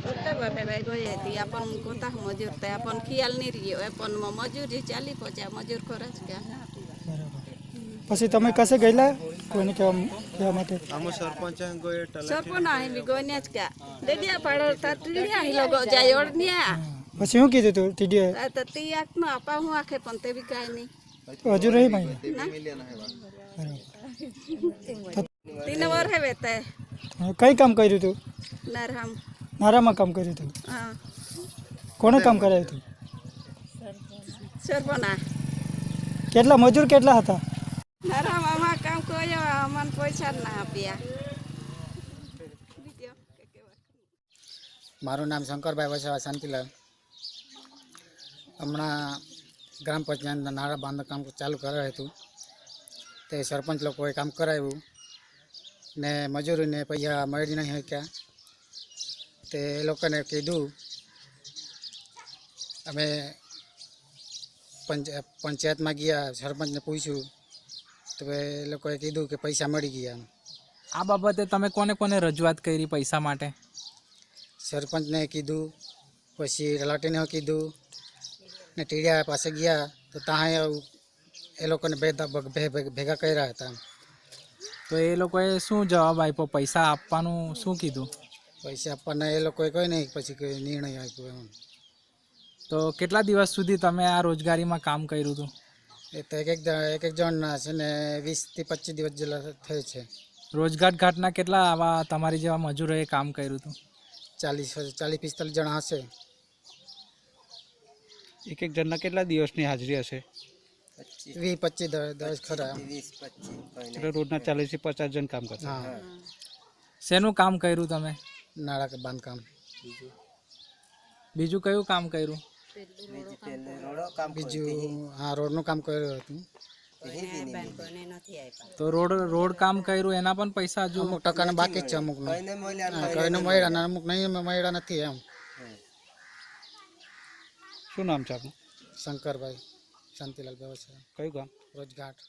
उत्तर बापे भाई गई थी अपन कोता मजूर थे अपन ख्याल नहीं रही अपन मजूरी चाली पचा मजूर खरच क्या પછી તમે કસે ગયેલા કોઈને કહેવા માટે सरपंच आहे मी गोन्याच क्या देदिया पाडता टीडिया ही लोग जाय ओढनिया પછી શું કીધું તું ટીડીએ आता ती आक ना आपा હું આખે પણ તે બી કાઈ નહીં હજુ રહી ભાઈ 3 વાર હે વેતે કઈ કામ કર્યું તું નરહમ નારામાં કામ કર્યું તું હા કોણે કામ કરાવ્યું તું સરપંચ કેટલા મજૂર કેટલા હતા નરહમ આમાં કામ કર્યો અમને પૈસા ના આપ્યા મારું નામ શંકરભાઈ વસાવા શાંતિલાલ હમણાં ગ્રામ પંચાયતના નાળા બાંધવાનું કામ ચાલુ કરાયું હતું તે સરપંચ લોકોએ કામ કરાવ્યું ને મજૂરીને પૈસા મળી નહીં શક્યા તે એ લોકોને કીધું અમે પંચાયતમાં ગયા સરપંચને પૂછ્યું તો એ લોકોએ કીધું કે પૈસા મળી ગયા આ બાબતે તમે કોને કોને રજૂઆત કરી પૈસા માટે સરપંચને કીધું પછી તલાટીને કીધું ને ટીડિયા પાસે ગયા તો ત્યાં એ લોકોને ભેગા કર્યા હતા તો એ લોકોએ શું જવાબ આપ્યો પૈસા આપવાનું શું કીધુું પૈસા આપવાના એ લોકોએ કોઈ નહીં પછી કોઈ નિર્ણય આપ્યો એમ તો કેટલા દિવસ સુધી તમે આ રોજગારીમાં કામ કર્યું હતું એ તો એક જણના છે ને 20 થી 25 દિવસ જેટલા થયો છે રોજગાર ઘાટના કેટલા આવા તમારી જેવા મજૂરોએ કામ કર્યું હતું 40-45 જણા હશે એક જણના કેટલા દિવસની હાજરી હશે 20-25 દિવસ ખરા એટલે રોજના 40 થી 50 જણ કામ કરતા હા શેનું કામ કર્યું તમે નાળા બાંધકામ બીજું કયું કામ કર્યું બીજું હા રોડનું કામ કર્યું હતું તો રોડ કામ કર્યું એના પણ પૈસા હજુ અમુક ટકાના બાકી જ છે અમુકનું કોઈને મળ્યા ને અમુક નહીં મળ્યા નથી એમ શું નામ છે આપનું શંકરભાઈ શાંતિલાલ વ્યવસાય કયું ગામ રોજઘાટ